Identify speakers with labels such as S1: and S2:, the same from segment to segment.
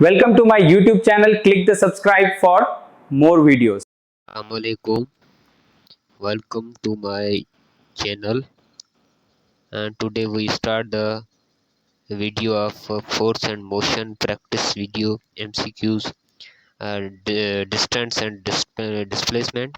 S1: Welcome to my YouTube channel. Click the subscribe for more videos.
S2: Assalamualaikum. Welcome to my channel, and today we start the video of force and motion practice video MCQs, distance and displacement.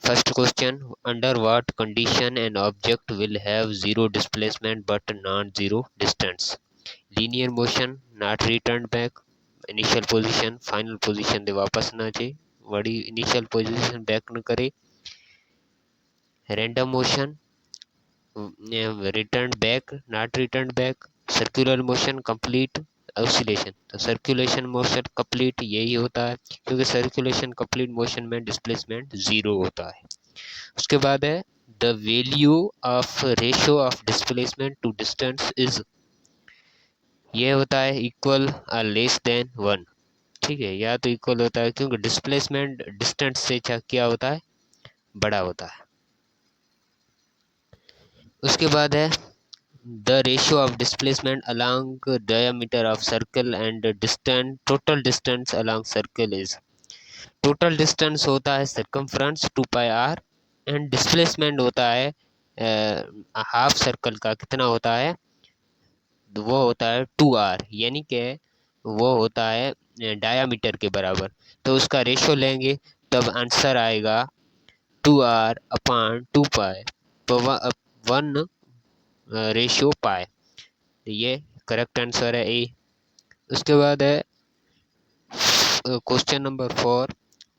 S2: First question: under what condition an object will have zero displacement but non-zero distance? Linear motion, not returned back, initial position, final position दे वापस ना जाए, वड़ी initial position back न करे, random motion, returned back, not returned back, circular motion, complete oscillation. तो circulation motion complete यही होता है, क्योंकि सर्कुलेशन कंप्लीट मोशन में डिस्प्लेसमेंट जीरो होता है। उसके बाद है the value of ratio of displacement to distance is, ये होता है इक्वल और लेस देन 1। ठीक है, या तो इक्वल होता है क्योंकि डिस्प्लेसमेंट डिस्टेंस से क्या होता है, बड़ा होता है। उसके बाद है the ratio of displacement along diameter of circle and distance, total distance along circle is, total distance होता है circumference 2 pi r and displacement होता है हाफ सर्कल का कितना होता है, वो होता है 2r, यानी कि वो होता है डायामीटर के बराबर। तो उसका रेशो लेंगे तब आंसर आएगा 2r अपॉन 2 पाई, तो 1 रेशियो पाई, ये करेक्ट आंसर है ए। उसके बाद है question number 4,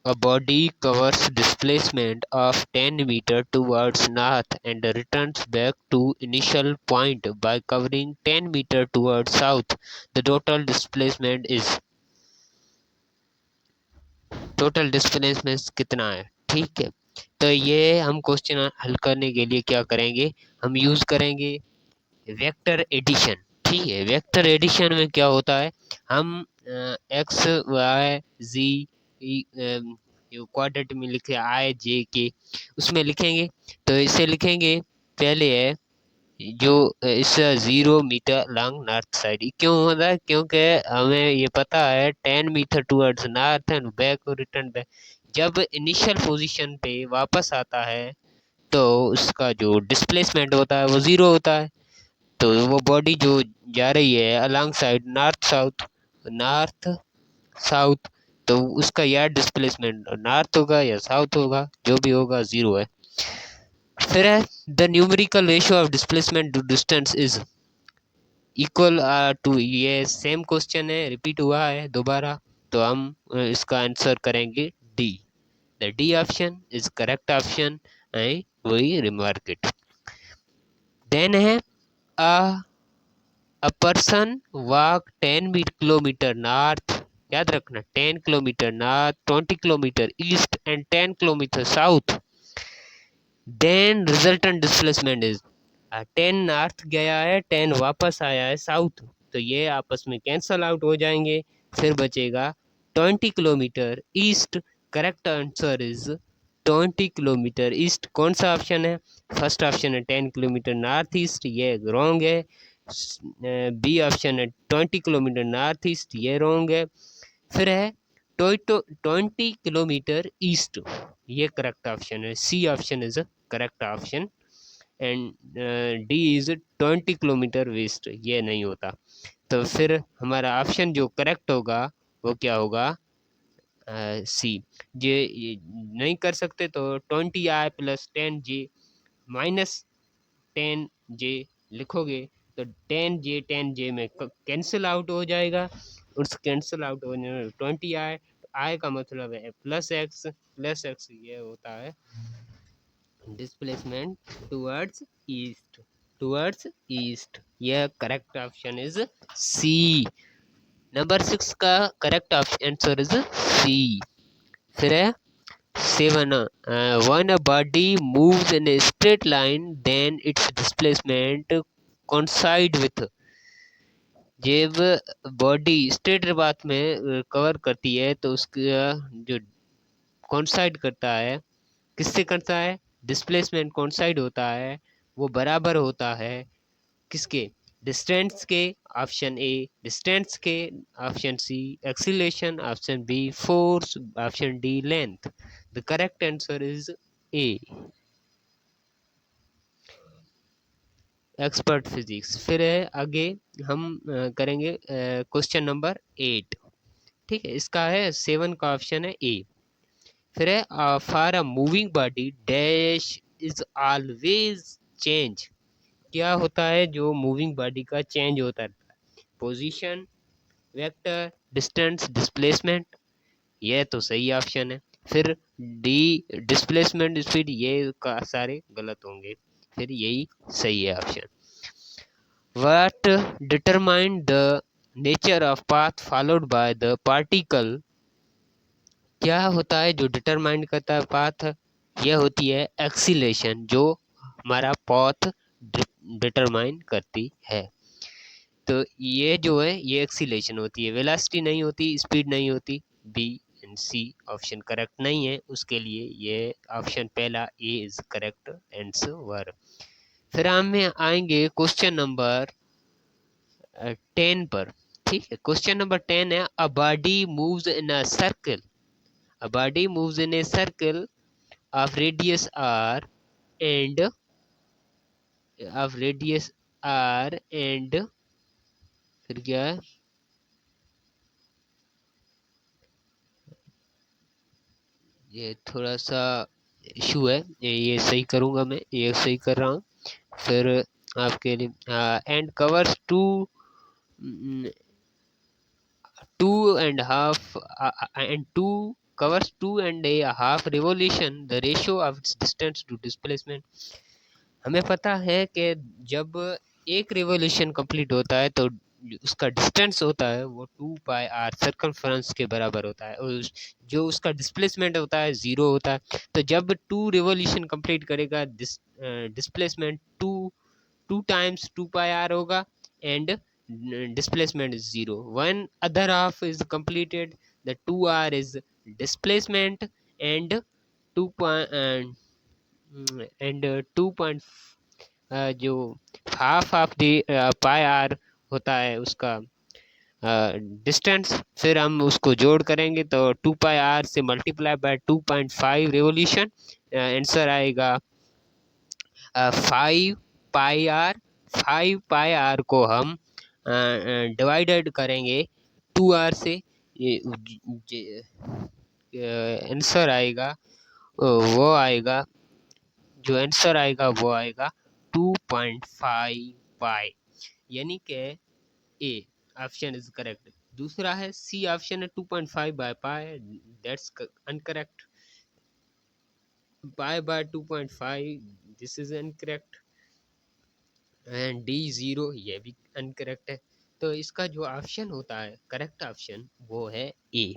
S2: a body covers displacement of 10 meter towards north and returns back to initial point by covering 10 meter towards south. The total displacement is, total displacement कितना है। ठीक है, तो ये हम क्वेश्चन हल करने के लिए क्या करेंगे, हम यूज करेंगे वेक्टर एडिशन। ठीक है, वेक्टर एडिशन में क्या होता है, हम एक्स वाई जी क्वाड्रेट में लिखे आई जे के, उसमें लिखेंगे। तो इसे लिखेंगे पहले है जो इस 0 मीटर लॉन्ग नॉर्थ साइड, क्यों होता है, क्योंकि हमें ये पता है 10 metre towards north and back return back, जब इनिशियल पोजीशन पे वापस आता है तो उसका जो डिस्प्लेसमेंट होता है वो जीरो होता है। तो वो बॉडी जो जा रही है अलॉन्ग साइड नॉर्थ साउथ, तो उसका यार डिस्प्लेसमेंट नॉर्थ होगा या साउथ होगा, जो भी होगा जीरो है। फिर है the numerical ratio of displacement to distance is equal to, ये सेम क्वेश्चन है, रिपीट हुआ है दोबारा, तो हम इसका आंसर करेंगे D. The D option is correct option and वही रिमार्क इट। देन है a person walk 10 kilometer north, याद रखना 10 kilometre north, 20 kilometre east and 10 kilometre south, then resultant displacement is, 10 north गया है, 10 वापस आया है साउथ, तो ये आपस में कैंसल आउट हो जाएंगे, फिर बचेगा 20 kilometre east. Correct answer is 20 kilometre east. कौन सा ऑप्शन है, फर्स्ट ऑप्शन है 10 किलोमीटर नॉर्थ ईस्ट, ये रॉन्ग है। बी ऑप्शन है 20 किलोमीटर नॉर्थ ईस्ट, ये रॉन्ग है। फिर है 20 किलोमीटर ईस्ट, ये करेक्ट ऑप्शन है, C option is correct option and D is 20 kilometre west, ये नहीं होता। तो फिर हमारा ऑप्शन जो करेक्ट होगा वो क्या होगा, सी। ये नहीं कर सकते तो 20i plus 10j minus 10j लिखोगे तो 10j में कैंसिल आउट हो जाएगा, उस कैंसिल आउट होने में 20i, आई का मतलब है प्लस एक्स ये होता है डिस्प्लेसमेंट टुवर्ड्स ईस्ट, यह correct option is C. Number 6 का करेक्ट आंसर इज सी। फिर है 7, when a body moves in a straight line then its displacement coincide with, जब बॉडी स्ट्रेट पाथ में कवर करती है तो उसका जो कोइंसाइड करता है, किससे करता है, डिस्प्लेसमेंट कोइंसाइड होता है, वो बराबर होता है किसके, डिस्टेंस के ऑप्शन ए, डिस्टेंस के option C, acceleration option B, force option D, length. The correct answer is A, expert physics. फिर है आगे हम करेंगे क्वेश्चन नंबर 8। ठीक है, इसका है 7 का ऑप्शन है ए। फिर है for a moving body dash is always change. क्या होता है जो मूविंग बॉडी का चेंज होता है? Position, vector, distance, displacement. ये तो सही ऑप्शन है। फिर डी, डिस्प्लेसमेंट, स्पीड। ये का सारे गलत होंगे, फिर यही सही है option. What determined the nature of path followed by the particle? क्या होता है जो डिटरमाइन करता है पाथ? यह होती है एक्सीलरेशन, जो हमारा पाथ डिटरमाइन करती है। तो ये जो है ये एक्सीलरेशन होती है, वेलोसिटी नहीं होती, स्पीड नहीं होती। B and C option correct नहीं है, उसके लिए ये ऑप्शन पहला ए इज करेक्ट आंसर। फिर हम आएंगे क्वेश्चन नंबर 10 पर। ठीक है, क्वेश्चन नंबर 10 है a body moves in a circle, a body moves in a circle of radius R and फिर क्या है, ये थोड़ा सा इशू है, ये सही करूंगा मैं, ये सही कर रहा हूँ। फिर आपके लिए and covers two and half and two covers 2.5 revolution, the ratio of its distance to displacement। हमें पता है कि जब एक रिवोल्यूशन कंप्लीट होता है तो उसका डिस्टेंस होता है वो 2πr सर्कमफ्रेंस के बराबर होता है, और जो उसका डिस्प्लेसमेंट होता है 0 होता है। तो जब 2 रिवोल्यूशन कंप्लीट करेगा डिस्प्लेसमेंट 2 times 2πr होगा and displacement is 0. One other half is completed, the 2r is displacement and 2 and 2 point जो half of the pi r होता है उसका डिस्टेंस। फिर हम उसको जोड़ करेंगे तो 2πr से मल्टीप्लाई बाय 2.5 रेवोल्यूशन, आंसर आएगा 5πr। 5πr को हम डिवाइडेड करेंगे 2r से, आंसर आएगा वो आएगा, जो आंसर आएगा वो आएगा 2.5 पाई, यानी कि ए ऑप्शन इज करेक्ट। दूसरा है सी ऑप्शन है 2.5 by pi, that's incorrect. Pi by 2.5 this is incorrect and D 0 ये भी अनकरेक्ट है। तो इसका जो ऑप्शन होता है करेक्ट ऑप्शन वो है ए।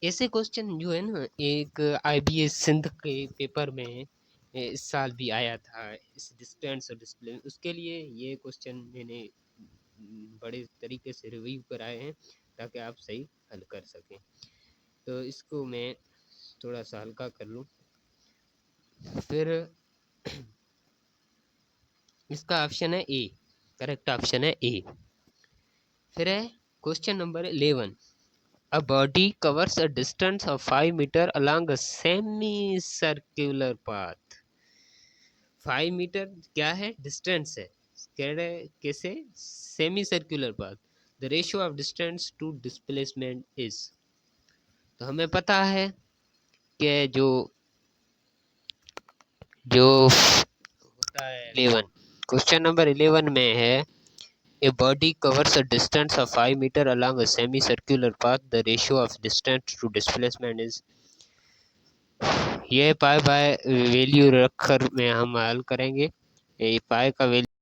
S2: ऐसे क्वेश्चन जो है ना, एक IBS सिंध के पेपर में इस साल भी आया था, इस डिस्टेंस और डिस्प्ले, उसके लिए ये क्वेश्चन मैंने बड़े तरीके से रिव्यू कराए हैं ताकि आप सही हल कर सकें। तो इसको मैं थोड़ा सा हल्का कर लूँ। फिर इसका ऑप्शन है ए, करेक्ट ऑप्शन है ए। फिर है question number 11, a body covers a distance of 5 meter along a semicircular path। 5 metre क्या है, डिस्टेंस है, कह रहे कैसे, semicircular path. The ratio of distance to displacement is. तो हमें पता है कि जो होता है 11, क्वेश्चन नंबर 11 में है A body covers a distance of 5 meter along a semicircular path. The ratio of distance to displacement is। ये पाई बाय वैल्यू रखकर में हम हल करेंगे। ये पाई का वैल्यू